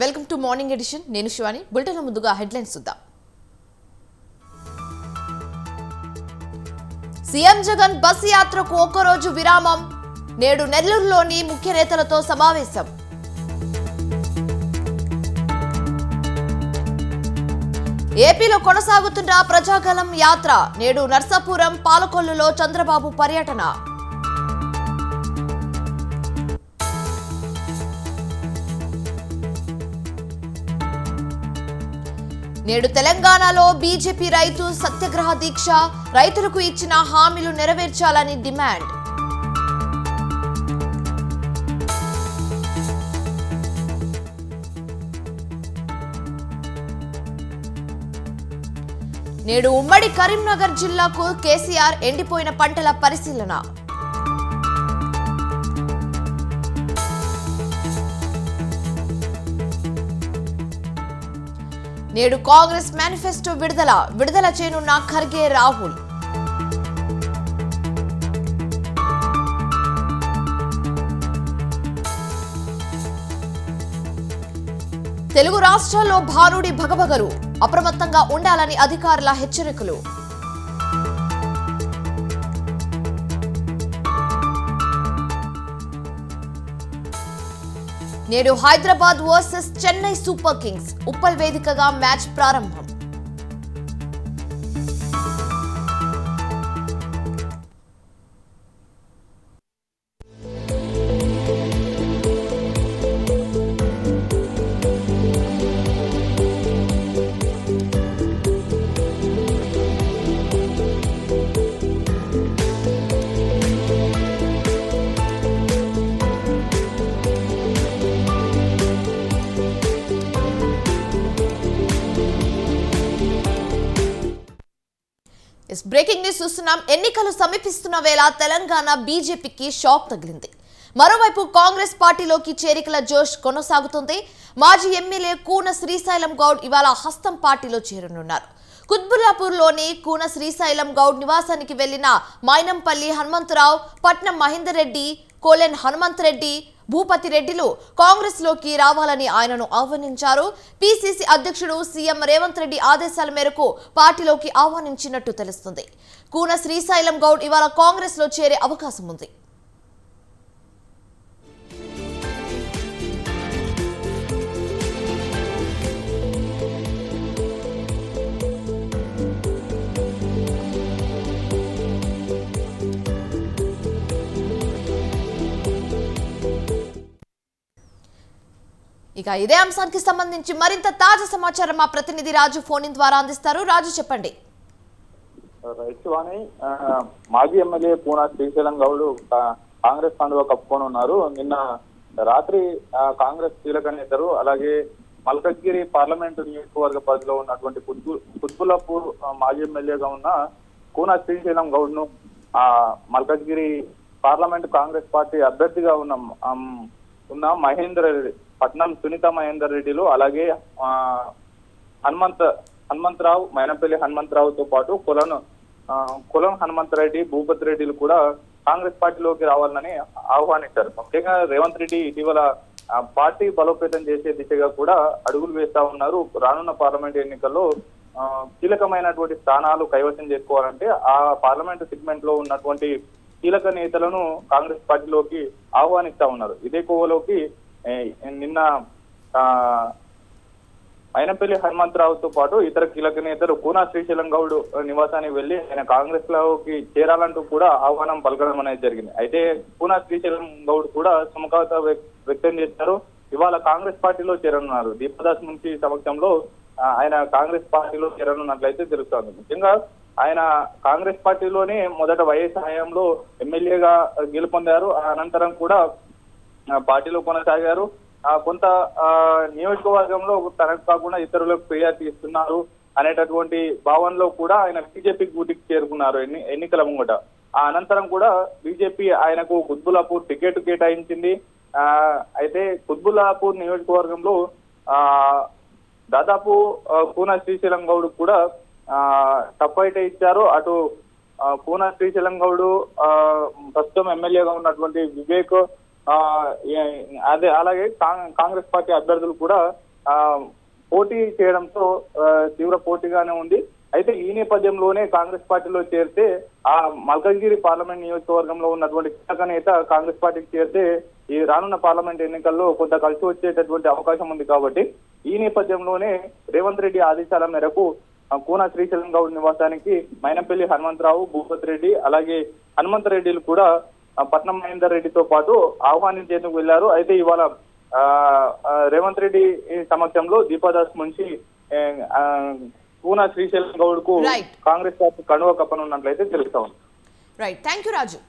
Welcome to morning edition. నేను Shivani. Bulletin ముందుగా headlines చూద్దాం. సీఎం జగన్ బస్ యాత్రకు ఒక్కరోజు విరామం. నేడు నెల్లూరులోని ముఖ్య నేతలతో సమావేశం. ఏపీలో కొనసాగుతున్న ప్రజాగలం యాత్ర. నేడు నర్సాపురం, పాలకొల్లులో చంద్రబాబు పర్యటన. నేడు తెలంగాణలో బీజేపీ రైతు సత్యాగ్రహ దీక్ష. రైతులకు ఇచ్చిన హామీలు నెరవేర్చాలని డిమాండ్. నేడు ఉమ్మడి కరీంనగర్ జిల్లాకు కేసీఆర్ ఎండిపోయిన పంటల పరిశీలన. నేడు కాంగ్రెస్ మేనిఫెస్టో విడుదల చేయనున్న ఖర్గే, రాహుల్. తెలుగు రాష్ట్రాల్లో భానుడి భగభగలు. అప్రమత్తంగా ఉండాలని అధికారుల హెచ్చరికలు. నేడు Hyderabad versus Chennai super Kings. Uppal వేదికగా మ్యాచ్ ప్రారంభం. బ్రేకింగ్ న్యూస్ చూస్తున్నాం. ఎన్నికలు సమీపిస్తున్న వేళ తెలంగాణ బీజేపీకి షాక్ తగిలింది. మరోవైపు కాంగ్రెస్ పార్టీలోకి చేరికల జోష్ కొనసాగుతుంది. మాజీ ఎమ్మెల్యే కూన శ్రీశైలం గౌడ్ ఇవాళ హస్తం పార్టీలో చేరనున్నారు. కుత్బుల్లాపూర్లోని కూన శ్రీశైలం గౌడ్ నివాసానికి వెళ్లిన మైనంపల్లి హనుమంతరావు, పట్నం మహేందర్ రెడ్డి, కోలెన్ హనుమంత్ రెడ్డి, భూపతి రెడ్డిలు కాంగ్రెస్ లోకి రావాలని ఆయనను ఆహ్వానించారు. పిసిసి అధ్యక్షుడు సీఎం రేవంత్ రెడ్డి ఆదేశాల మేరకు పార్టీలోకి ఆహ్వానించినట్టు తెలుస్తుంది. కూన శ్రీశైలం గౌడ్ ఇవాళ కాంగ్రెస్ లో చేరే అవకాశం ఉంది. ఇక ఇదే అంశానికి సంబంధించి మరింత తాజా సమాచారం మా ప్రతినిధి రాజు ఫోన్ ద్వారా అందిస్తారు. రాజు, చెప్పండి. మాజీ ఎమ్మెల్యే పూనా శ్రీశైలం గౌడ్ కాంగ్రెస్ కండువా కప్పుకొని ఉన్నారు. నిన్న రాత్రి కాంగ్రెస్ కీలక నేతలు, అలాగే మల్కజ్గిరి పార్లమెంటు నియోజకవర్గ పరిధిలో ఉన్నటువంటి కుత్బుల్లాపూర్ మాజీ ఎమ్మెల్యేగా ఉన్న కూనా శ్రీశైలం గౌడ్ ను మల్కజ్గిరి పార్లమెంటు కాంగ్రెస్ పార్టీ అభ్యర్థిగా ఉన్న మహేందర్ రెడ్డి, పట్నం సునీత మహేందర్ రెడ్డిలు, అలాగే హనుమంతరావు, మైనంపల్లి హనుమంతరావుతో పాటు కులం హనుమంత్ రెడ్డి, భూపతి రెడ్డిలు కూడా కాంగ్రెస్ పార్టీలోకి రావాలని ఆహ్వానించారు. ముఖ్యంగా రేవంత్ రెడ్డి ఇటీవల పార్టీ బలోపేతం చేసే దిశగా కూడా అడుగులు వేస్తా ఉన్నారు. రానున్న పార్లమెంట్ ఎన్నికల్లో కీలకమైనటువంటి స్థానాలు కైవసం చేసుకోవాలంటే ఆ పార్లమెంటు సెగ్మెంట్ లో ఉన్నటువంటి కీలక నేతలను కాంగ్రెస్ పార్టీలోకి ఆహ్వానిస్తా ఉన్నారు. ఇదే కోవలోకి నిన్న మైనంపల్లి హనుమంతరావుతో పాటు ఇతర కీలక నేతలు కూనా శ్రీశైలం గౌడ్ నివాసానికి వెళ్లి ఆయన కాంగ్రెస్ లోకి చేరాలంటూ కూడా ఆహ్వానం పలకడం అనేది జరిగింది. అయితే కూనా శ్రీశైలం గౌడ్ కూడా సుముఖత వ్యక్తం చేశారు. ఇవాళ కాంగ్రెస్ పార్టీలో చేరనున్నారు. దీపదాస్ నుంచి సమక్షంలో ఆయన కాంగ్రెస్ పార్టీలో చేరనున్నట్లయితే తెలుస్తోంది. ముఖ్యంగా ఆయన కాంగ్రెస్ పార్టీలోనే మొదట వైఎస్ హయాంలో ఎమ్మెల్యేగా గెలుపొందారు. అనంతరం కూడా పార్టీలో కొనసాగారు. కొంత నియోజకవర్గంలో తనకు కాకుండా ఇతరులకు ఫిర్యాదు ఇస్తున్నారు అనేటటువంటి భావనలో కూడా ఆయన బీజేపీ గూటికి చేరుకున్నారు ఎన్నికల ముంగట. ఆ అనంతరం కూడా బీజేపీ ఆయనకు కుత్బుల్లాపూర్ టికెట్ కేటాయించింది. అయితే కుత్బుల్లాపూర్ నియోజకవర్గంలో దాదాపు కూనా శ్రీశైలం గౌడ్ కూడా టఫ్ ఫైట్ ఇచ్చారు. అటు కూనా శ్రీశైలం గౌడ్ ప్రస్తుతం ఎమ్మెల్యేగా ఉన్నటువంటి వివేక్, అదే అలాగే కాంగ్రెస్ పార్టీ అభ్యర్థులు కూడా ఆ, పోటీ చేయడంతో తీవ్ర పోటీగానే ఉంది. అయితే ఈ నేపథ్యంలోనే కాంగ్రెస్ పార్టీలో చేరితే ఆ మల్కజ్గిరి పార్లమెంట్ నియోజకవర్గంలో ఉన్నటువంటి కీలక నేత కాంగ్రెస్ పార్టీకి చేరితే ఈ రానున్న పార్లమెంట్ ఎన్నికల్లో కొంత కలిసి వచ్చేటటువంటి అవకాశం ఉంది. కాబట్టి ఈ నేపథ్యంలోనే రేవంత్ రెడ్డి ఆదేశాల మేరకు కూన శ్రీశైలం గౌడ్ నివాసానికి మైనంపల్లి హనుమంతరావు, భూపత్ రెడ్డి అలాగే హనుమంతరెడ్డిలు కూడా పట్నం మహేందర్ రెడ్డితో పాటు ఆహ్వానించేందుకు వెళ్లారు. అయితే ఇవాళ రేవంత్ రెడ్డి సమక్షంలో దీపాదాస్ మున్షి కూన శ్రీశైలం గౌడ్ కు కాంగ్రెస్ పార్టీ కండువ కప్పనున్నట్లయితే తెలుస్తా ఉంది. రైట్, థ్యాంక్ యూ రాజు.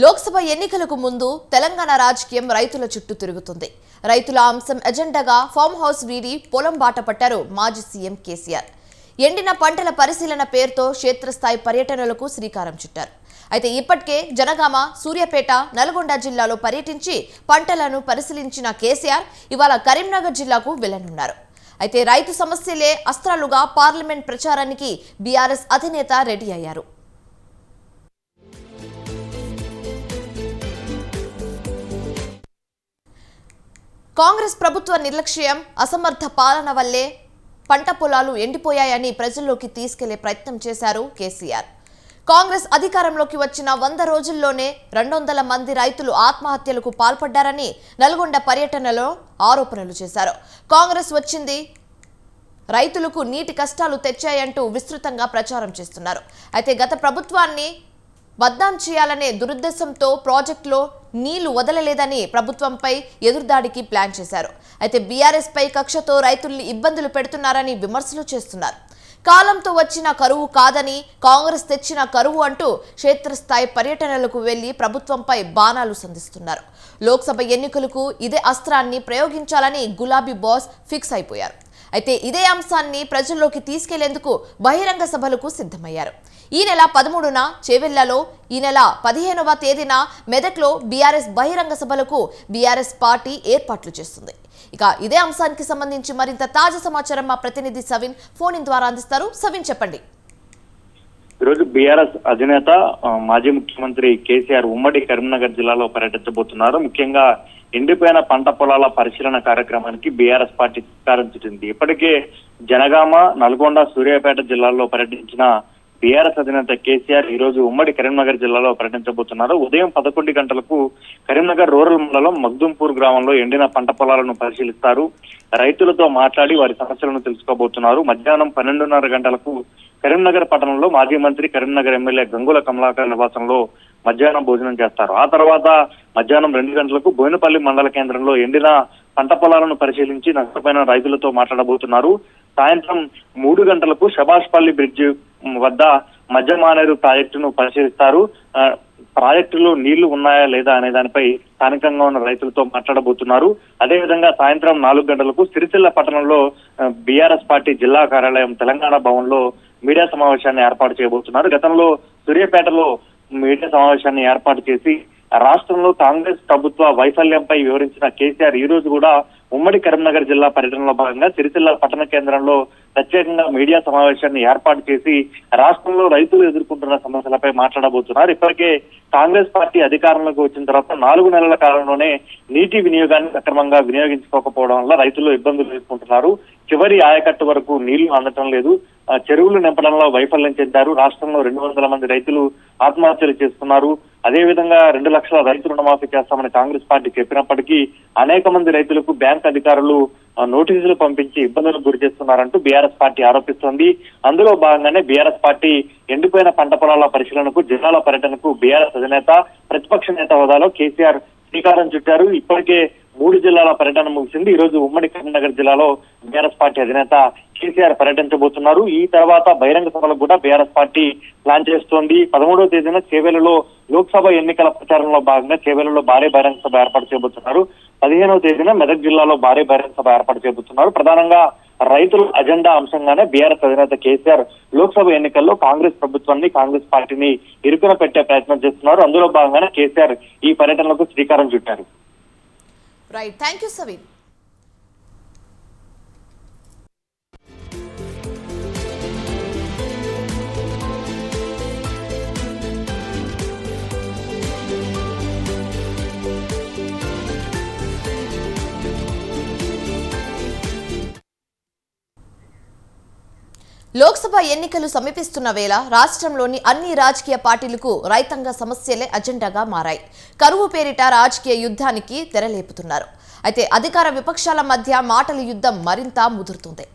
లోక్సభ ఎన్నికలకు ముందు తెలంగాణ రాజకీయం రైతుల చుట్టూ తిరుగుతుంది. రైతుల అంశం ఎజెండాగా ఫామ్ హౌస్ వీడి పొలం బాట పట్టారు మాజీ సీఎం కేసీఆర్. ఎండిన పంటల పరిశీలన పేరుతో క్షేత్రస్థాయి పర్యటనలకు శ్రీకారం చుట్టారు. అయితే ఇప్పటికే జనగామ, సూర్యాపేట, నల్గొండ జిల్లాలో పర్యటించి పంటలను పరిశీలించిన కేసీఆర్ ఇవాళ కరీంనగర్ జిల్లాకు వెళ్లనున్నారు. అయితే రైతు సమస్యలే అస్త్రాలుగా పార్లమెంట్ ప్రచారానికి బీఆర్ఎస్ అధినేత రెడీ అయ్యారు. కాంగ్రెస్ ప్రభుత్వ నిర్లక్ష్యం, అసమర్థ పాలన వల్లే పంట పొలాలు ఎండిపోయాయని ప్రజల్లోకి తీసుకెళ్లే ప్రయత్నం చేశారు కేసీఆర్. కాంగ్రెస్ అధికారంలోకి వచ్చిన 100 రోజుల్లోనే 200 మంది రైతులు ఆత్మహత్యలకు పాల్పడ్డారని నల్గొండ పర్యటనలో ఆరోపణలు చేశారు. కాంగ్రెస్ వచ్చింది రైతులకు నీటి కష్టాలు తెచ్చాయంటూ విస్తృతంగా ప్రచారం చేస్తున్నారు. అయితే గత ప్రభుత్వాన్ని బద్నాం చేయాలనే దురుద్దేశంతో ప్రాజెక్టులో నీళ్లు వదలలేదని ప్రభుత్వంపై ఎదురుదాడికి ప్లాన్ చేశారు. అయితే బీఆర్ఎస్ పై కక్షతో రైతుల్ని ఇబ్బందులు పెడుతున్నారని విమర్శలు చేస్తున్నారు. కాలంతో వచ్చిన కరువు కాదని కాంగ్రెస్ తెచ్చిన కరువు అంటూ క్షేత్రస్థాయి పర్యటనలకు వెళ్లి ప్రభుత్వంపై బాణాలు సంధిస్తున్నారు. లోక్సభ ఎన్నికలకు ఇదే అస్త్రాన్ని ప్రయోగించాలని గులాబీ బాస్ ఫిక్స్ అయిపోయారు. అయితే ఇదే అంశాన్ని ప్రజల్లోకి తీసుకెళ్లేందుకు బహిరంగ సభలకు సిద్ధమయ్యారు. ఈ నెల 13న చేవెళ్లలో, ఈ నెల 15వ తేదీన మెదక్లో బీఆర్ఎస్ బహిరంగ సభలకు బీఆర్ఎస్ పార్టీ ఏర్పాట్లు చేస్తుంది. ఇక ఇదే అంశానికి సంబంధించి మరింత తాజా సమాచారం మా ప్రతినిధి సవిన్ ఫోన్ ఇన్ ద్వారా అందిస్తారు. సవిన్, చెప్పండి. ఈరోజు బీఆర్ఎస్ అధినేత మాజీ ముఖ్యమంత్రి కేసీఆర్ ఉమ్మడి కరీంనగర్ జిల్లాలో పర్యటించబోతున్నారు. ముఖ్యంగా ఎండిపోయిన పంట పొలాల పరిశీలన కార్యక్రమానికి బీఆర్ఎస్ పార్టీ శ్రీకారం చుట్టింది. ఇప్పటికే జనగామ, నల్గొండ, సూర్యాపేట జిల్లాల్లో పర్యటించిన బీఆర్ఎస్ అధినేత కేసీఆర్ ఈ రోజు ఉమ్మడి కరీంనగర్ జిల్లాలో పర్యటించబోతున్నారు. ఉదయం 11 గంటలకు కరీంనగర్ రూరల్ మండలం మగ్దుంపూర్ గ్రామంలో ఎండిన పంట పొలాలను పరిశీలిస్తారు. రైతులతో మాట్లాడి వారి సమస్యలను తెలుసుకోబోతున్నారు. మధ్యాహ్నం 12:30 గంటలకు కరీంనగర్ పట్టణంలో మాజీ మంత్రి, కరీంనగర్ ఎమ్మెల్యే గంగుల కమలాకర్ నివాసంలో మధ్యాహ్నం భోజనం చేస్తారు. ఆ తర్వాత మధ్యాహ్నం 2 గంటలకు బోయినపల్లి మండల కేంద్రంలో ఎండిన పంట పొలాలను పరిశీలించి నష్టపోయిన రైతులతో మాట్లాడబోతున్నారు. సాయంత్రం 3 గంటలకు శబాష్పల్లి బ్రిడ్జ్ వద్ద మధ్య మానేరు ప్రాజెక్టును పరిశీలిస్తారు. ప్రాజెక్టులో నీళ్లు ఉన్నాయా లేదా అనే దానిపై స్థానికంగా ఉన్న రైతులతో మాట్లాడబోతున్నారు. అదేవిధంగా సాయంత్రం 4 గంటలకు సిరిసిల్ల పట్టణంలో బీఆర్ఎస్ పార్టీ జిల్లా కార్యాలయం తెలంగాణ భవన్ లో మీడియా సమావేశాన్ని ఏర్పాటు చేయబోతున్నారు. గతంలో సూర్యాపేటలో మీడియా సమావేశాన్ని ఏర్పాటు చేసి రాష్ట్రంలో కాంగ్రెస్ ప్రభుత్వ వైఫల్యంపై వివరించిన కేసీఆర్ ఈ రోజు కూడా ఉమ్మడి కరీంనగర్ జిల్లా పర్యటనలో భాగంగా సిరిసిల్ల పట్టణ కేంద్రంలో ప్రత్యేకంగా మీడియా సమావేశాన్ని ఏర్పాటు చేసి రాష్ట్రంలో రైతులు ఎదుర్కొంటున్న సమస్యలపై మాట్లాడబోతున్నారు. ఇప్పటికే కాంగ్రెస్ పార్టీ అధికారంలోకి వచ్చిన తర్వాత 4 నెలల కాలంలోనే నీటి వినియోగాన్ని సక్రమంగా వినియోగించుకోకపోవడం వల్ల రైతులు ఇబ్బందులు ఎదుర్కొంటున్నారు. చివరి ఆయకట్టు వరకు నీళ్లు అందటం లేదు. చెరువులు నింపడంలో వైఫల్యం చెందారు. రాష్ట్రంలో 200 మంది రైతులు ఆత్మహత్యలు చేస్తున్నారు. అదేవిధంగా 2 లక్షల రైతు రుణమాఫీ చేస్తామని కాంగ్రెస్ పార్టీ చెప్పినప్పటికీ అనేక మంది రైతులకు బ్యాంక్ అధికారులు నోటీసులు పంపించి ఇబ్బందులకు గురి చేస్తున్నారంటూ బీఆర్ఎస్ పార్టీ ఆరోపిస్తోంది. అందులో భాగంగానే బీఆర్ఎస్ పార్టీ ఎండిపోయిన పంట పొలాల పరిశీలనకు, జిల్లాల పర్యటనకు బీఆర్ఎస్ అధినేత ప్రతిపక్ష నేత హోదాలో కేసీఆర్ శ్రీకారం చుట్టారు. ఇప్పటికే 3 జిల్లాల పర్యటన ముగిసింది. ఈ రోజు ఉమ్మడి కరీంనగర్ జిల్లాలో బీఆర్ఎస్ పార్టీ అధినేత కేసీఆర్ పర్యటించబోతున్నారు. ఈ తర్వాత బహిరంగ సభలకు కూడా బీఆర్ఎస్ పార్టీ ప్లాన్ చేస్తోంది. 13వ తేదీన చేవెళ్లలో లోక్సభ ఎన్నికల ప్రచారంలో భాగంగా చేవెళ్లలో భారీ బహిరంగ సభ ఏర్పాటు చేయబోతున్నారు. 15వ తేదీన మెదక్ జిల్లాలో భారీ బహిరంగ సభ ఏర్పాటు చేయబోతున్నారు. ప్రధానంగా రైతుల అజెండా అంశంగానే బీఆర్ఎస్ అధినేత కేసీఆర్ లోక్సభ ఎన్నికల్లో కాంగ్రెస్ ప్రభుత్వాన్ని, కాంగ్రెస్ పార్టీని ఇరుకున పెట్టే ప్రయత్నం చేస్తున్నారు. అందులో భాగంగానే కేసీఆర్ ఈ పర్యటనలకు శ్రీకారం చుట్టారు. Right, thank you Saveen. Lok Sabha ఎన్నికలు సమీపిస్తున్న వేళ రాష్ట్రంలోని అన్ని రాజకీయ పార్టీలకు రైతాంగ సమస్యలే అజెండాగా మారాయి. కరువు పేరిట రాజకీయ యుద్ధానికి తెరలేపుతున్నారు. అయితే అధికార విపక్షాల మధ్య మాటల యుద్ధం మరింత ముదురుతుంది.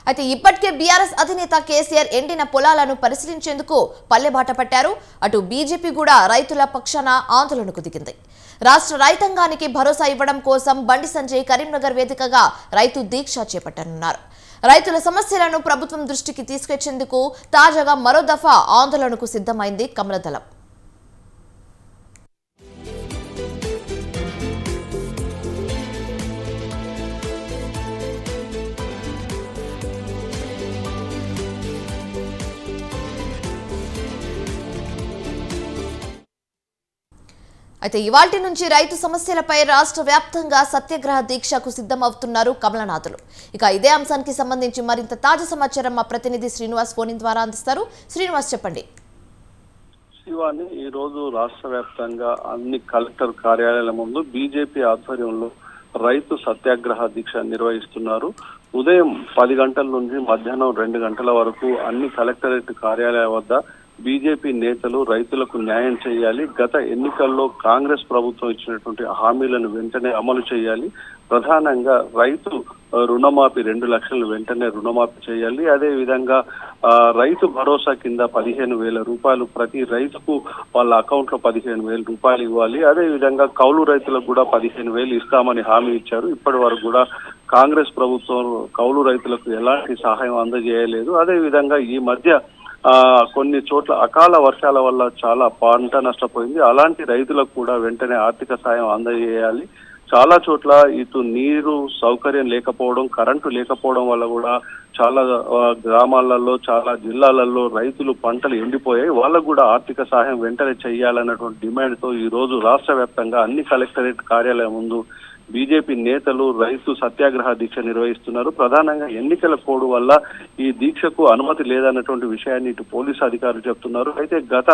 అయితే ఇప్పటికే బీఆర్ఎస్ అధినేత కేసీఆర్ ఎండిన పొలాలను పరిశీలించేందుకు పల్లెబాట పట్టారు. అటు బీజేపీ కూడా రైతుల పక్షాన ఆందోళనకు దిగింది. రాష్ట్ర రైతాంగానికి భరోసా ఇవ్వడం కోసం బండి సంజయ్ కరీంనగర్ వేదికగా రైతు దీక్ష చేపట్టనున్నారు. రైతుల సమస్యలను ప్రభుత్వం దృష్టికి తీసుకొచ్చేందుకు తాజాగా మరో దఫా ఆందోళనకు సిద్ధమైంది కమలదళం. అయితే ఇవాల్టి నుంచి రైతు సమస్యలపై రాష్ట్ర వ్యాప్తంగా సత్యాగ్రహ దీక్షకు సిద్ధమవుతున్నారు కమలనాథులు. ఇక ఇదే అంశానికి సంబంధించి మరింత తాజా సమాచారం మా ప్రతినిధి శ్రీనివాస్ ఫోన్ ద్వారా అందిస్తారు. శ్రీనివాస్, చెప్పండి. శివాని, ఈ రోజు రాష్ట్ర వ్యాప్తంగా అన్ని కలెక్టర్ కార్యాలయాల ముందు బీజేపీ ఆధ్వర్యంలో రైతు సత్యాగ్రహ దీక్ష నిర్వహిస్తున్నారు. ఉదయం 10 గంటల నుంచి మధ్యాహ్నం 2 గంటల వరకు అన్ని కలెక్టరేట్ కార్యాలయాల వద్ద బీజేపీ నేతలు రైతులకు న్యాయం చేయాలి, గత ఎన్నికల్లో కాంగ్రెస్ ప్రభుత్వం ఇచ్చినటువంటి హామీలను వెంటనే అమలు చేయాలి, ప్రధానంగా రైతు రుణమాఫీ 2 లక్షలు వెంటనే రుణమాఫీ చేయాలి, అదే విధంగా రైతు భరోసా కింద 15,000 రూపాయలు ప్రతి రైతుకు వాళ్ళ అకౌంట్ లో 15,000 రూపాయలు ఇవ్వాలి, అదే విధంగా కౌలు రైతులకు కూడా 15,000 ఇస్తామని హామీ ఇచ్చారు. ఇప్పటి వరకు కూడా కాంగ్రెస్ ప్రభుత్వం కౌలు రైతులకు ఎలాంటి సహాయం అందజేయలేదు. అదే విధంగా ఈ మధ్య కొన్ని చోట్ల అకాల వర్షాల వల్ల చాలా పంట నష్టపోయింది. అలాంటి రైతులకు కూడా వెంటనే ఆర్థిక సాయం అందజేయాలి. చాలా చోట్ల ఇటు నీరు సౌకర్యం లేకపోవడం, కరెంటు లేకపోవడం వల్ల కూడా చాలా గ్రామాలలో, చాలా జిల్లాలలో రైతులు పంటలు ఎండిపోయాయి. వాళ్ళకు కూడా ఆర్థిక సహాయం వెంటనే చేయాలన్నటువంటి డిమాండ్ తో ఈ రోజు రాష్ట్ర వ్యాప్తంగా అన్ని కలెక్టరేట్ కార్యాలయం ముందు బీజేపీ నేతలు రైతు సత్యాగ్రహ దీక్ష నిర్వహిస్తున్నారు. ప్రధానంగా ఎన్నికల కోడ్ వల్ల ఈ దీక్షకు అనుమతి లేదన్నటువంటి విషయాన్ని ఇటు పోలీసు అధికారులు చెప్తున్నారు. అయితే గత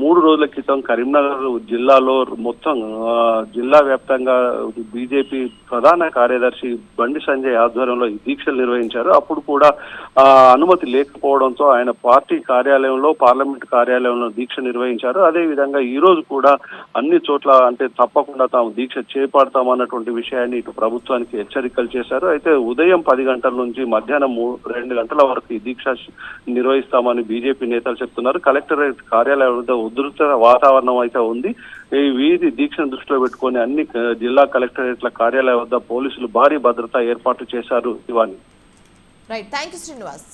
3 రోజుల క్రితం కరీంనగర్ జిల్లాలో మొత్తం జిల్లా వ్యాప్తంగా బీజేపీ ప్రధాన కార్యదర్శి బండి సంజయ్ ఆధ్వర్యంలో ఈ దీక్షలు నిర్వహించారు. అప్పుడు కూడా అనుమతి లేకపోవడంతో ఆయన పార్టీ కార్యాలయంలో, పార్లమెంట్ కార్యాలయంలో దీక్ష నిర్వహించారు. అదే విధంగా ఈ రోజు కూడా అన్ని చోట్ల అంటే తప్పకుండా తాము దీక్ష చేపడతామన్నటువంటి విషయాన్ని ఇటు ప్రభుత్వానికి హెచ్చరికలు చేశారు. అయితే ఉదయం 10 గంటల నుంచి మధ్యాహ్నం 2 గంటల వరకు ఈ దీక్ష నిర్వహిస్తామని బీజేపీ నేతలు చెప్తున్నారు. కలెక్టరేట్ కార్యాలయం వద్ద ఉధృత వాతావరణం అయితే ఉంది. ఈ వీధి దీక్షను దృష్టిలో పెట్టుకొని అన్ని జిల్లా కలెక్టరేట్ల కార్యాలయం వద్ద పోలీసులు భారీ భద్రతా ఏర్పాట్లు చేశారు. ఇవన్నీ right, thank you Srinivas.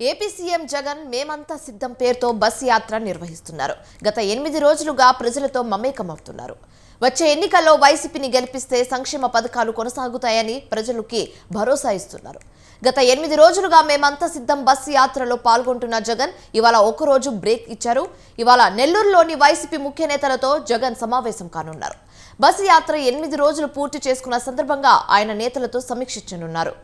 AP CM Jagan మేమంతా సిద్ధం పేరుతో బస్ యాత్ర నిర్వహిస్తున్నారు. గత 8 రోజులుగా ప్రజలతో మమేకమవుతున్నారు. వచ్చే ఎన్నికల్లో వైసీపీని గెలిపిస్తే సంక్షేమ పథకాలు కొనసాగుతాయని ప్రజలకి భరోసా ఇస్తున్నారు. గత 8 రోజులుగా మేమంతా సిద్ధం బస్ యాత్రలో పాల్గొంటున్న జగన్ ఇవాళ ఒక్కరోజు బ్రేక్ ఇచ్చారు. ఇవాళ నెల్లూరులోని వైసీపీ ముఖ్య నేతలతో జగన్ సమావేశం కానున్నారు. బస్ యాత్ర 8 రోజులు పూర్తి చేసుకున్న సందర్భంగా ఆయన నేతలతో సమీక్షించనున్నారు.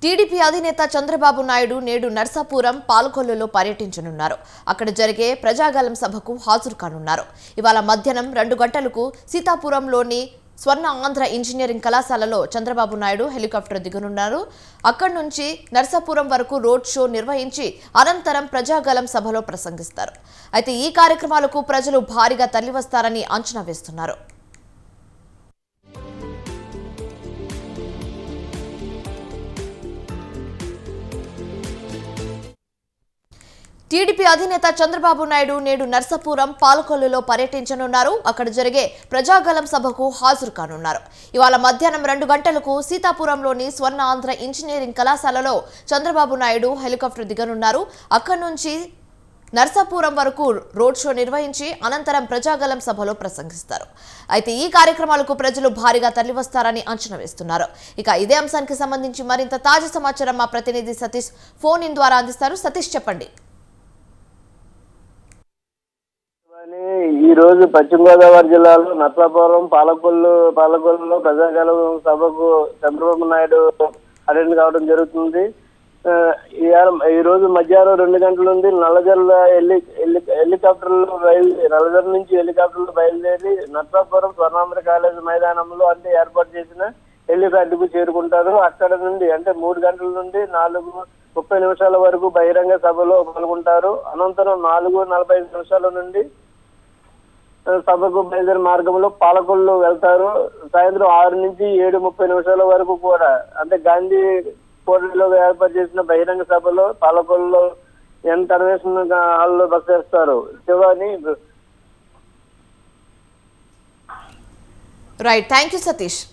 టీడీపీ అధినేత చంద్రబాబు నాయుడు నేడు నర్సాపురం, పాలకొల్లులో పర్యటించనున్నారు. అక్కడ జరిగే ప్రజాగలం సభకు హాజరు కానున్నారు. ఇవాళ మధ్యాహ్నం 2 గంటలకు సీతాపురంలోని స్వర్ణ ఆంధ్ర ఇంజనీరింగ్ కళాశాలలో చంద్రబాబు నాయుడు హెలికాప్టర్ దిగనున్నారు. అక్కడి నుంచి నర్సాపురం వరకు రోడ్ షో నిర్వహించి అనంతరం ప్రజాగలం సభలో ప్రసంగిస్తారు. అయితే ఈ కార్యక్రమాలకు ప్రజలు భారీగా తరలివస్తారని అంచనా వేస్తున్నారు. టీడీపీ అధినేత చంద్రబాబు నాయుడు నేడు నర్సాపురం పాలకొల్లులో పర్యటించనున్నారు. అక్కడ జరిగే ప్రజాగలం సభకు హాజరు కానున్నారు. ఇవాళ మధ్యాహ్నం 2 గంటలకు సీతాపురంలోని స్వర్ణ ఆంధ్ర ఇంజనీరింగ్ కళాశాలలో చంద్రబాబు నాయుడు హెలికాప్టర్ దిగనున్నారు. అక్కడి నుంచి నర్సాపురం వరకు రోడ్ షో నిర్వహించి అనంతరం ప్రజాగలం సభలో ప్రసంగిస్తారు. అయితే ఈ కార్యక్రమాలకు ప్రజలు భారీగా తరలివస్తారని అంచనా వేస్తున్నారు. ఇక ఇదే అంశానికి సంబంధించి మరింత తాజా సమాచారం మా ప్రతినిధి సతీష్ ఫోన్ ఇన్ ద్వారా అందిస్తారు. సతీష్, చెప్పండి. ఈ రోజు పశ్చిమ గోదావరి జిల్లాలో నర్సాపురం పాలకొల్లులో ప్రజాగలం సభకు చంద్రబాబు నాయుడు అటెండ్ కావడం జరుగుతుంది. ఈ రోజు మధ్యాహ్నం 2 గంటల నుండి నల్లజర్ల నుంచి హెలికాప్టర్లు బయలుదేరి నర్సాపురం స్వర్ణాంధ్ర కాలేజ్ మైదానంలో ఏర్పాటు చేసిన హెలిప్యాడ్కు చేరుకుంటారు. అక్కడ నుండి 3 గంటల నుండి 4:30 వరకు బహిరంగ సభలో పాల్గొంటారు. అనంతరం 4:45 నుండి సభకు బయలుదేరి మార్గంలో పాలకొల్లు వెళ్తారు. సాయంత్రం 6 నుంచి 7:30 వరకు కూడా గాంధీ కోటలో ఏర్పాటు చేసిన బహిరంగ సభలో పాలకొల్లులో కన్వెన్షన్ హాల్లో బస చేస్తారు. Shivani. Right, thank you Satish.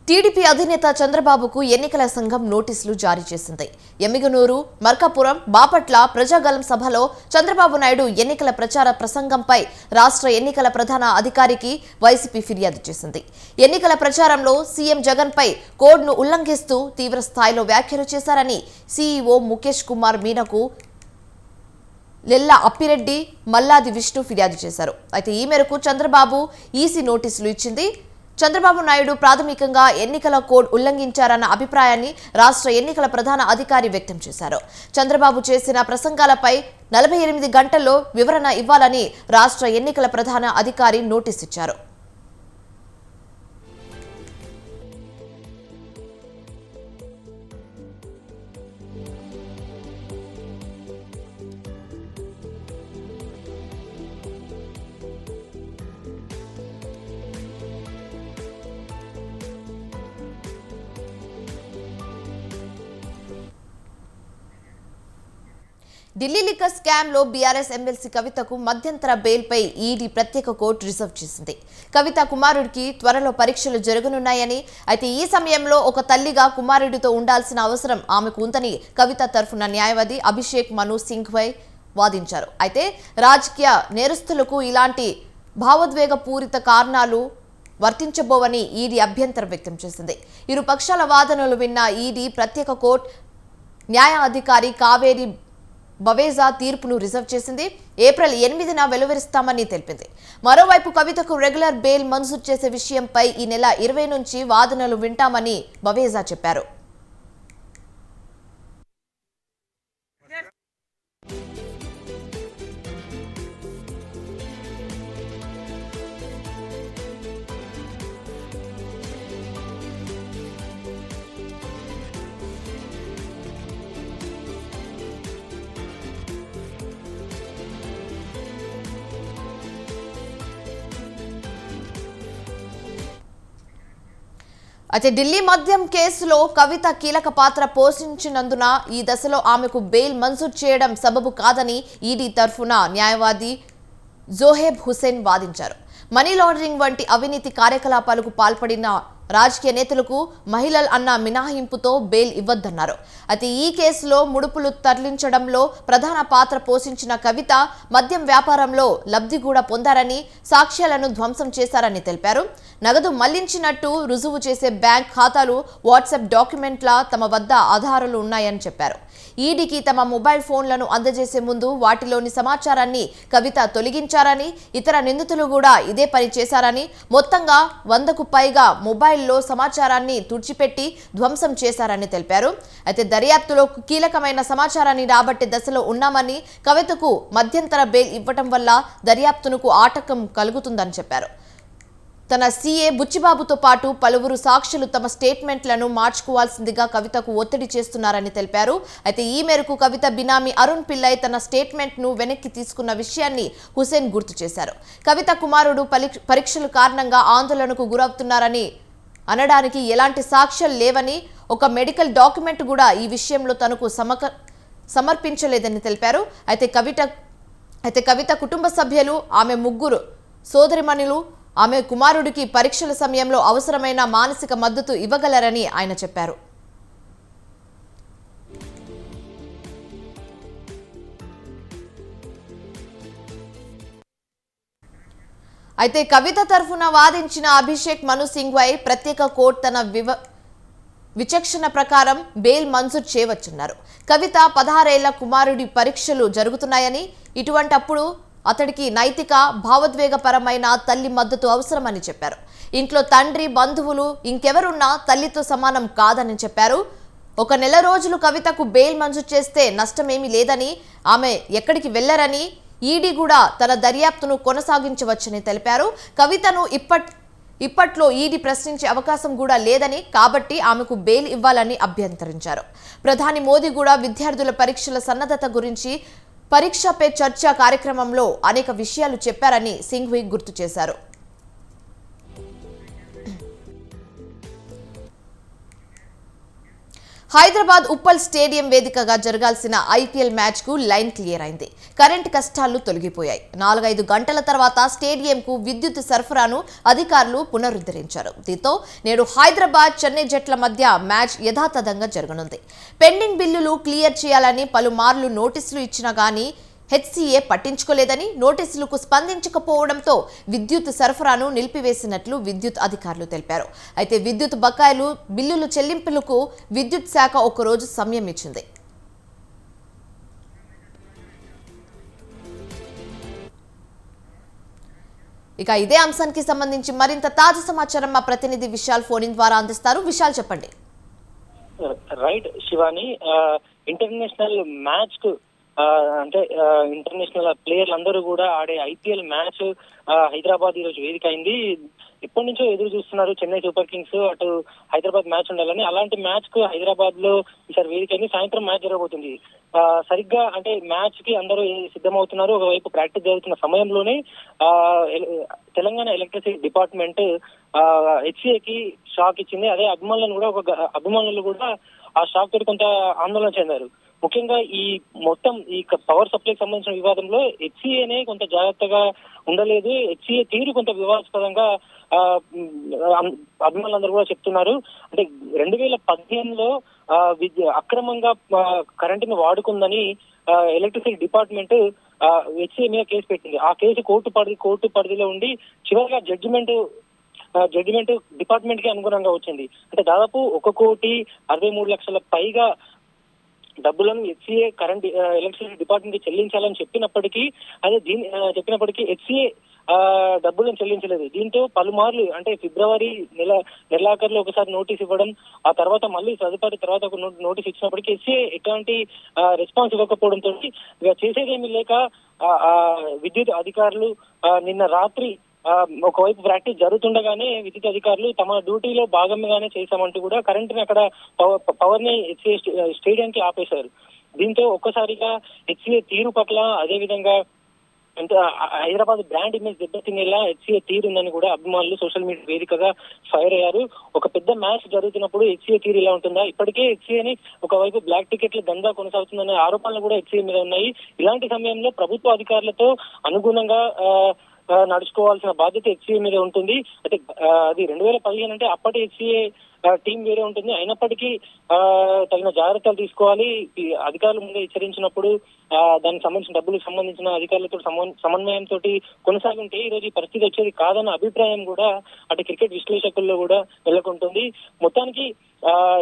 TDP అధినేత చంద్రబాబుకు ఎన్నికల సంఘం నోటీసులు జారీ చేసింది. ఎమ్మిగనూరు, మార్కాపురం, బాపట్ల ప్రజాగలం సభలో చంద్రబాబు నాయుడు ఎన్నికల ప్రచార ప్రసంగంపై రాష్ట్ర ఎన్నికల ప్రధాన అధికారికి వైసీపీ ఫిర్యాదు చేసింది. ఎన్నికల ప్రచారంలో సీఎం జగన్పై కోడ్ను ఉల్లంఘిస్తూ తీవ్ర స్థాయిలో వ్యాఖ్యలు చేశారని సీఈఓ ముఖేష్ కుమార్ మీనకు లెల్లా అప్పిరెడ్డి, మల్లాది విష్ణు ఫిర్యాదు చేశారు. అయితే ఈ మేరకు చంద్రబాబు ఈసీ నోటీసులు ఇచ్చింది. చంద్రబాబు నాయుడు ప్రాథమికంగా ఎన్నికల కోడ్ ఉల్లంఘించారన్న అభిప్రాయాన్ని రాష్ట్ర ఎన్నికల ప్రధాన అధికారి వ్యక్తం చేశారు. చంద్రబాబు చేసిన ప్రసంగాలపై 48 గంటల్లో వివరణ ఇవ్వాలని రాష్ట్ర ఎన్నికల ప్రధాన అధికారి నోటీస్ ఇచ్చారు. ఢిల్లీ లిక్కర్ స్కామ్ లో బీఆర్ఎస్ ఎమ్మెల్సీ కవితకు మధ్యంతర బెయిల్ పై ఈడీ ప్రత్యేక కోర్టు రిజర్వ్ చేసింది. కవిత కుమారుడికి త్వరలో పరీక్షలు జరగనున్నాయని, అయితే ఈ సమయంలో ఒక తల్లిగా కుమారుడితో ఉండాల్సిన అవసరం ఆమెకు ఉందని కవిత తరఫున న్యాయవాది అభిషేక్ మను సింఘ్వై వాదించారు. అయితే రాజకీయ నేరస్తులకు ఇలాంటి భావోద్వేగ పూరిత కారణాలు వర్తించబోవని ఈడీ అభ్యంతరం వ్యక్తం చేసింది. ఇరు పక్షాల వాదనలు విన్న ఈడీ ప్రత్యేక కోర్టు న్యాయాధికారి కావేరి బవేజా తీర్పును రిజర్వ్ చేసింది. ఏప్రిల్ 8న వెలువరిస్తామని తెలిపింది. మరోవైపు కవితకు రెగ్యులర్ బెయిల్ మంజూరు చేసే విషయంపై ఈ నెల 20 నుంచి వాదనలు వింటామని బవేజా చెప్పారు. అయితే ఢిల్లీ మద్యం కేసులో కవిత కీలక పాత్ర పోషించినందున ఈ దశలో ఆమెకు బెయిల్ మంజూరు చేయడం సబబు కాదని ఈడీ తరఫున న్యాయవాది జోహెబ్ హుసేన్ వాదించారు. మనీ లాండరింగ్ వంటి అవినీతి కార్యకలాపాలకు పాల్పడిన రాజకీయ నేతలకు మహిళలు అన్న మినహాయింపుతో బెయిల్ ఇవ్వద్దన్నారు. అయితే ఈ కేసులో ముడుపులు తరలించడంలో ప్రధాన పాత్ర పోషించిన కవిత మద్యం వ్యాపారంలో లబ్ధి కూడా పొందారని, సాక్ష్యాలను ధ్వంసం చేశారని తెలిపారు. నగదు మళ్లించినట్టు రుజువు చేసే బ్యాంక్ ఖాతాలు, వాట్సాప్ డాక్యుమెంట్ల తమ వద్ద ఆధారాలు ఉన్నాయని చెప్పారు. ఈడీకి తమ మొబైల్ ఫోన్లను అందజేసే ముందు వాటిలోని సమాచారాన్ని కవిత తొలగించారని, ఇతర నిందితులు కూడా ఇదే పని చేశారని, మొత్తంగా 100కు పైగా మొబైల్లో సమాచారాన్ని తుడిచిపెట్టి ధ్వంసం చేశారని తెలిపారు. అయితే దర్యాప్తులో కీలకమైన సమాచారాన్ని రాబట్టే దశలో ఉన్నామని, కవితకు మధ్యంతర బెయిల్ ఇవ్వటం వల్ల దర్యాప్తునకు ఆటంకం కలుగుతుందని చెప్పారు. తన సీఏ బుచ్చిబాబుతో పాటు పలువురు సాక్షులు తమ స్టేట్మెంట్లను మార్చుకోవాల్సిందిగా కవితకు ఒత్తిడి చేస్తున్నారని తెలిపారు. అయితే ఈ మేరకు కవిత బినామీ అరుణ్ పిల్లై తన స్టేట్మెంట్ను వెనక్కి తీసుకున్న విషయాన్ని హుసేన్ గుర్తు చేశారు. కవిత కుమారుడు పరీక్షల కారణంగా ఆందోళనకు గురవుతున్నారని అనడానికి ఎలాంటి సాక్ష్యాలు లేవని, ఒక మెడికల్ డాక్యుమెంట్ కూడా ఈ విషయంలో తనకు సమర్పించలేదని తెలిపారు. అయితే కవిత కుటుంబ సభ్యులు, ఆమె ముగ్గురు సోదరిమణులు ఆమె కుమారుడికి పరీక్షల సమయంలో అవసరమైన మానసిక మద్దతు ఇవ్వగలరని ఆయన చెప్పారు. అయితే కవిత తరఫున వాదించిన అభిషేక్ మను సింఘ్వై ప్రత్యేక కోర్టు తన విచక్షణ ప్రకారం బెయిల్ మంజూరు చేయవచ్చున్నారు. కవిత 16 ఏళ్ల కుమారుడి పరీక్షలు జరుగుతున్నాయని, ఇటువంటప్పుడు అతడికి నైతిక, భావోద్వేగపరమైన తల్లి మద్దతు అవసరమని చెప్పారు. ఇంట్లో తండ్రి, బంధువులు ఇంకెవరున్నా తల్లితో సమానం కాదని చెప్పారు. 1 నెల రోజులు కవితకు బెయిల్ మంజూరు చేస్తే నష్టమేమీ లేదని, ఆమె ఎక్కడికి వెళ్లరని, ఈడీ కూడా తన దర్యాప్తును కొనసాగించవచ్చని తెలిపారు. కవితను ఇప్పట్లో ఈడీ ప్రశ్నించే అవకాశం కూడా లేదని, కాబట్టి ఆమెకు బెయిల్ ఇవ్వాలని అభ్యంతరించారు. ప్రధాని మోదీ కూడా విద్యార్థుల పరీక్షల సన్నద్ధత గురించి పరీక్ష పే చర్చ కార్యక్రమంలో అనేక విషయాలు చెప్పారని సింఘ్వి గుర్తు చేశారు. హైదరాబాద్ ఉప్పల్ స్టేడియం వేదికగా జరగాల్సిన ఐపీఎల్ మ్యాచ్ కు లైన్ క్లియర్ అయింది. కరెంట్ కష్టాలు తొలగిపోయాయి. 4-5 గంటల తర్వాత స్టేడియంకు విద్యుత్ సరఫరాను అధికారులు పునరుద్ధరించారు. దీంతో నేడు హైదరాబాద్, చెన్నై జట్ల మధ్య మ్యాచ్ యథాతథంగా జరగనుంది. పెండింగ్ బిల్లులు క్లియర్ చేయాలని పలుమార్లు నోటీసులు ఇచ్చినా గానీ హెచ్సీఏ పట్టించుకోలేదని, నోటీసులకు స్పందించకపోవడంతో విద్యుత్ సరఫరాను నిలిపివేసినట్లు విద్యుత్ అధికారులు తెలిపారు. అయితే విద్యుత్ బకాయిలు, బిల్లుల చెల్లింపులకు విద్యుత్ శాఖ 1 రోజు సమయం ఇచ్చింది. ఇక ఇదే అంశానికి సంబంధించి మరింత తాజా సమాచారం మా ప్రతినిధి విశాల్ ఫోన్ ద్వారా అందిస్తారు. విశాల్, చెప్పండి. రైట్ శివాని, ఇంటర్నేషనల్ మ్యాచ్ కు అంటే ఇంటర్నేషనల్ ప్లేయర్లు అందరూ కూడా ఆడే ఐపీఎల్ మ్యాచ్ హైదరాబాద్ ఈ రోజు వేదిక అయింది. ఎప్పటి నుంచో ఎదురు చూస్తున్నారు చెన్నై సూపర్ కింగ్స్ అటు హైదరాబాద్ మ్యాచ్ ఉండాలని. అలాంటి మ్యాచ్ కు హైదరాబాద్ లో ఈసారి వేదిక అయింది. సాయంత్రం మ్యాచ్ జరగబోతుంది. సరిగ్గా అంటే మ్యాచ్ కి అందరూ సిద్ధమవుతున్నారు. ఒకవైపు ప్రాక్టీస్ జరుగుతున్న సమయంలోనే తెలంగాణ ఎలక్ట్రిసిటీ డిపార్ట్మెంట్ హెచ్సీఏకి షాక్ ఇచ్చింది. అదే అభిమానులు కూడా ఆ షాక్ తోటి కొంత ఆందోళన చెందారు. ముఖ్యంగా ఈ మొత్తం ఈ పవర్ సప్లైకి సంబంధించిన వివాదంలో హెచ్సీఏనే కొంత జాగ్రత్తగా ఉండలేదు. హెచ్సీఏ తీరు కొంత వివాదాస్పదంగా అభిమానులందరూ కూడా చెప్తున్నారు. అంటే 2015లో అక్రమంగా కరెంటుని వాడుకుందని ఎలక్ట్రిసిటీ డిపార్ట్మెంట్ హెచ్సీఏ మీద కేసు పెట్టింది. ఆ కేసు కోర్టు పరిధిలో ఉండి చివరిగా జడ్జిమెంట్ డిపార్ట్మెంట్ కి అనుగుణంగా వచ్చింది. అంటే దాదాపు 1,63,00,000 పైగా డబ్బులను హెచ్సీఏ కరెంట్ ఎలక్ట్రిసిటీ డిపార్ట్మెంట్ కి చెల్లించాలని చెప్పినప్పటికీ హెచ్సీఏ డబ్బులను చెల్లించలేదు. దీంతో పలుమార్లు అంటే ఫిబ్రవరి నెలాఖరులో ఒకసారి నోటీస్ ఇవ్వడం, ఆ తర్వాత మళ్ళీ తర్వాత ఒక నోటీస్ ఇచ్చినప్పటికీ హెచ్సీఏ ఎటువంటి రెస్పాన్స్ ఇవ్వకపోవడంతో ఇక చేసేదేమీ లేక విద్యుత్ అధికారులు నిన్న రాత్రి ఒకవైపు ప్రాక్టీస్ జరుగుతుండగానే విద్యుత్ అధికారులు తమ డ్యూటీలో భాగంగానే చేశామంటూ కూడా కరెంటుని అక్కడ పవర్ ని హెచ్సీఏ స్టేడియంకి ఆపేశారు. దీంతో ఒక్కసారిగా హెచ్సీఏ తీరు పట్ల, అదేవిధంగా అంటే హైదరాబాద్ బ్రాండ్ ఇమేజ్ దెబ్బతినేలా హెచ్సీఏ తీరుందని కూడా అభిమానులు సోషల్ మీడియా వేదికగా ఫైర్ అయ్యారు. ఒక పెద్ద మ్యాచ్ జరుగుతున్నప్పుడు హెచ్సీఏ తీరు ఇలా ఉంటుందా? ఇప్పటికే హెచ్సీఏని ఒకవైపు బ్లాక్ టికెట్ల దందా కొనసాగుతుందనే ఆరోపణలు కూడా హెచ్సీఏ మీద ఉన్నాయి. ఇలాంటి సమయంలో ప్రభుత్వ అధికారులతో అనుగుణంగా నడుచుకోవాల్సిన బాధ్యత హెచ్సిఏ మీద ఉంటుంది. అయితే అది 2015 అంటే అప్పటి హెచ్సిఏ టీం వేరే ఉంటుంది. అయినప్పటికీ తగిన జాగ్రత్తలు తీసుకోవాలి. ఈ అధికారులు ముందే హెచ్చరించినప్పుడు దానికి సంబంధించిన డబ్బులకు సంబంధించిన అధికారులతో సమన్వయంతో కొనసాగి ఉంటే ఈ రోజు ఈ పరిస్థితి వచ్చేది కాదన్న అభిప్రాయం కూడా అటు క్రికెట్ విశ్లేషకుల్లో కూడా నెలకొంటుంది. మొత్తానికి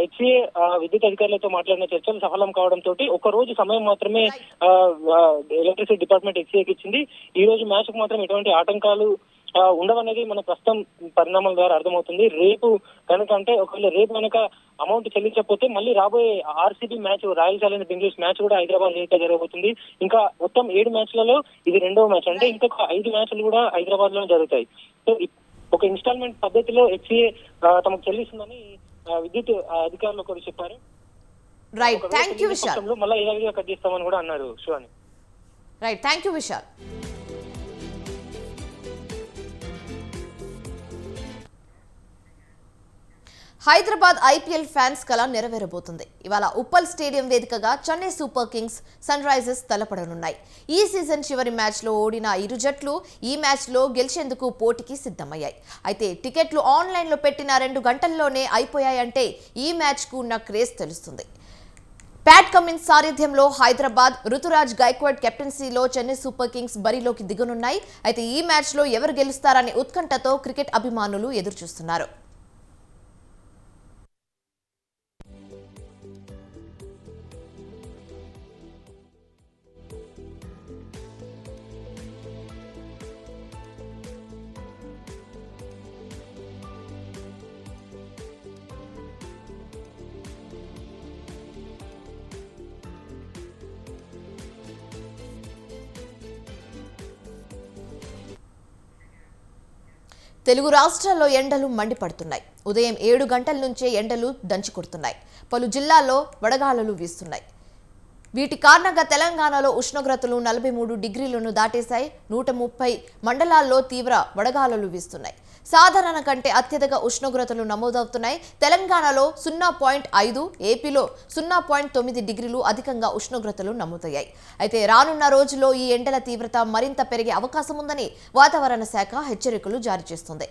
హెచ్సిఏ విద్యుత్ అధికారులతో మాట్లాడిన చర్చలు సఫలం కావడంతో ఒక రోజు సమయం మాత్రమే ఎలక్ట్రిసిటీ డిపార్ట్మెంట్ హెచ్సిఏకి ఇచ్చింది. ఈ రోజు మ్యాచ్ కు మాత్రం ఎటువంటి ఆటంకాలు ఉండవనేది మన ప్రస్తుతం పరిణామాల ద్వారా అర్థమవుతుంది. రేపు కనుక అంటే ఒకవేళ రేపు కనుక అమౌంట్ చెల్లించకపోతే మళ్ళీ రాబోయే RCB match, royal Challengers Bengaluru match కూడా హైదరాబాద్ వేదికగా జరగబోతుంది. ఇంకా మొత్తం 7 మ్యాచ్లలో ఇది 2వ మ్యాచ్, అంటే ఇంకొక 5 మ్యాచ్లు కూడా హైదరాబాద్ లో జరుగుతాయి. సో ఒక ఇన్స్టాల్మెంట్ పద్ధతిలో హెచ్సిఏ తమకు చెల్లిస్తుందని విద్యుత్ అధికారులు ఒకరు చెప్పారు. Right, thank you Vishal. మళ్ళీ ఏదో కట్ చేస్తామని కూడా అన్నారు Shivani. Right, thank you Vishal. Hyderabad IPL fans కల నెరవేరబోతుంది. ఇవాళ ఉప్పల్ స్టేడియం వేదికగా Chennai super kings, sunrisers తలపడనున్నాయి. ఈ సీజన్ చివరి మ్యాచ్లో ఓడిన ఇరు జట్లు ఈ మ్యాచ్లో గెలిచేందుకు పోటీకి సిద్ధమయ్యాయి. అయితే టికెట్లు ఆన్లైన్లో పెట్టిన 2 గంటల్లోనే అయిపోయాయంటే ఈ మ్యాచ్కు ఉన్న క్రేజ్ తెలుస్తుంది. ప్యాట్ కమిన్స్ సారథ్యంలో హైదరాబాద్, రుతురాజ్ గైక్వాడ్ కెప్టెన్సీలో చెన్నై సూపర్ కింగ్స్ బరిలోకి దిగనున్నాయి. అయితే ఈ మ్యాచ్లో ఎవరు గెలుస్తారనే ఉత్కంఠతో క్రికెట్ అభిమానులు ఎదురుచూస్తున్నారు. తెలుగు రాష్ట్రాల్లో ఎండలు మండిపడుతున్నాయి. ఉదయం 7 గంటల నుంచే ఎండలు దంచుకొడుతున్నాయి. పలు జిల్లాల్లో వడగాలులు వీస్తున్నాయి. వీటి కారణంగా తెలంగాణలో ఉష్ణోగ్రతలు 43 డిగ్రీలను దాటేశాయి. 130 మండలాల్లో తీవ్ర వడగాలులు వీస్తున్నాయి. సాధారణ కంటే అత్యధిక ఉష్ణోగ్రతలు నమోదవుతున్నాయి. తెలంగాణలో 0.5, ఏపీలో 0.9 డిగ్రీలు అధికంగా ఉష్ణోగ్రతలు నమోదయ్యాయి. అయితే రానున్న రోజుల్లో ఈ ఎండల తీవ్రత మరింత పెరిగే అవకాశం ఉందని వాతావరణ శాఖ హెచ్చరికలు జారీ చేస్తుంది.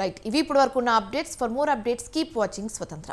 రైట్, ఇవి ఇప్పటి వరకు ఉన్న updates. For more updates keep watching స్వతంత్ర.